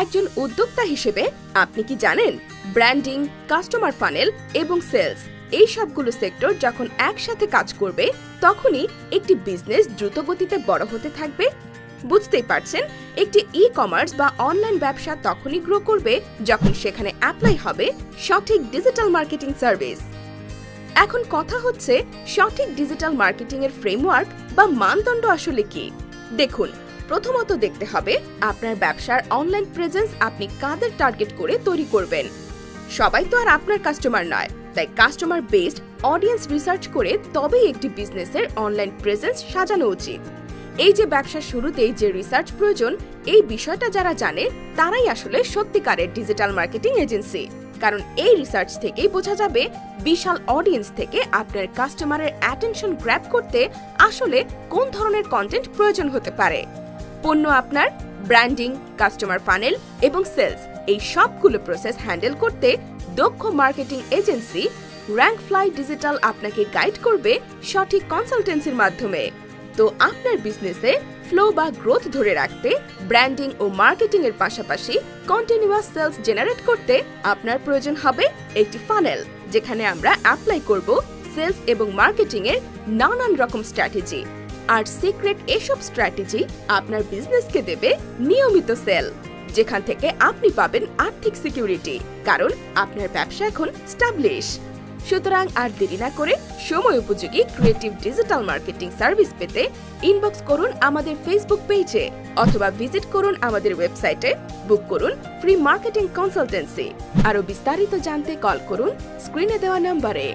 একজন উদ্যোক্তা হিসেবে আপনি কি জানেন ব্র্যান্ডিং, কাস্টমার ফানেল এবং সেলস এই সবগুলো সেক্টর যখন একসাথে কাজ করবে তখনই একটি বিজনেস দ্রুত গতিতে বড় হতে থাকবে। বুঝতেই পারছেন, একটি ই-কমার্স বা অনলাইন ব্যবসা তখনই গ্রো করবে যখন সেখানে অ্যাপ্লাই হবে সঠিক ডিজিটাল মার্কেটিং সার্ভিস। এখন কথা হচ্ছে সঠিক ডিজিটাল মার্কেটিং এর ফ্রেমওয়ার্ক বা মানদণ্ড আসলে কি। দেখুন, প্রথমত দেখতে হবে আপনার ব্যবসার অনলাইন প্রেজেন্স আপনি কাদের টার্গেট করে তৈরি করবেন। সবাই তো আর আপনার কাস্টমার নয়, তাই কাস্টমার বেসড অডিয়েন্স রিসার্চ করে তবেই একটি বিজনেসের অনলাইন প্রেজেন্স সাজানো উচিত। এই যে ব্যবসার শুরুতেই যে রিসার্চ প্রয়োজন, এই বিষয়টা যারা জানে তারাই আসলে সত্যিকারের ডিজিটাল মার্কেটিং এজেন্সি। কারণ এই রিসার্চ থেকেই বোঝা যাবে বিশাল অডিয়েন্স থেকে আপনার কাস্টমারের অ্যাটেনশন গ্র্যাব করতে আসলে কোন ধরনের কন্টেন্ট প্রয়োজন হতে পারে। পণ্য আপনার, ব্র্যান্ডিং, কাস্টমার ফানেল এবং সেলস এই সবগুলো প্রসেস হ্যান্ডেল করতে দক্ষ মার্কেটিং এজেন্সি র্যাঙ্কফ্লাই ডিজিটাল আপনাকে গাইড করবে সঠিক কনসালটেন্সির মাধ্যমে। তো আপনার বিজনেসে ফ্লো বা গ্রোথ ধরে রাখতে ব্র্যান্ডিং ও মার্কেটিং এর পাশাপাশি কন্টিনিউয়াস সেলস জেনারেট করতে আপনার প্রয়োজন হবে একটি ফানেল, যেখানে আমরা অ্যাপ্লাই করব সেলস এবং মার্কেটিং এর নানান রকম স্ট্র্যাটেজি। আর সিক্রেট এসব স্ট্র্যাটেজি আপনার বিজনেসকে দেবে নিয়মিত সেল, যেখান থেকে আপনি পাবেন আর্থিক সিকিউরিটি, কারণ আপনার ব্যবসা এখন স্টাবলিশ। সুতরাং আর দেরি না করে সময় উপযোগী ক্রিয়েটিভ ডিজিটাল মার্কেটিং সার্ভিস পেতে ইনবক্স করুন আমাদের ফেসবুক পেজে অথবা ভিজিট করুন আমাদের ওয়েবসাইটে, বুক করুন ফ্রি মার্কেটিং কনসালটেন্সি। আরও বিস্তারিত জানতে কল করুন স্ক্রিনে দেওয়া নম্বরে।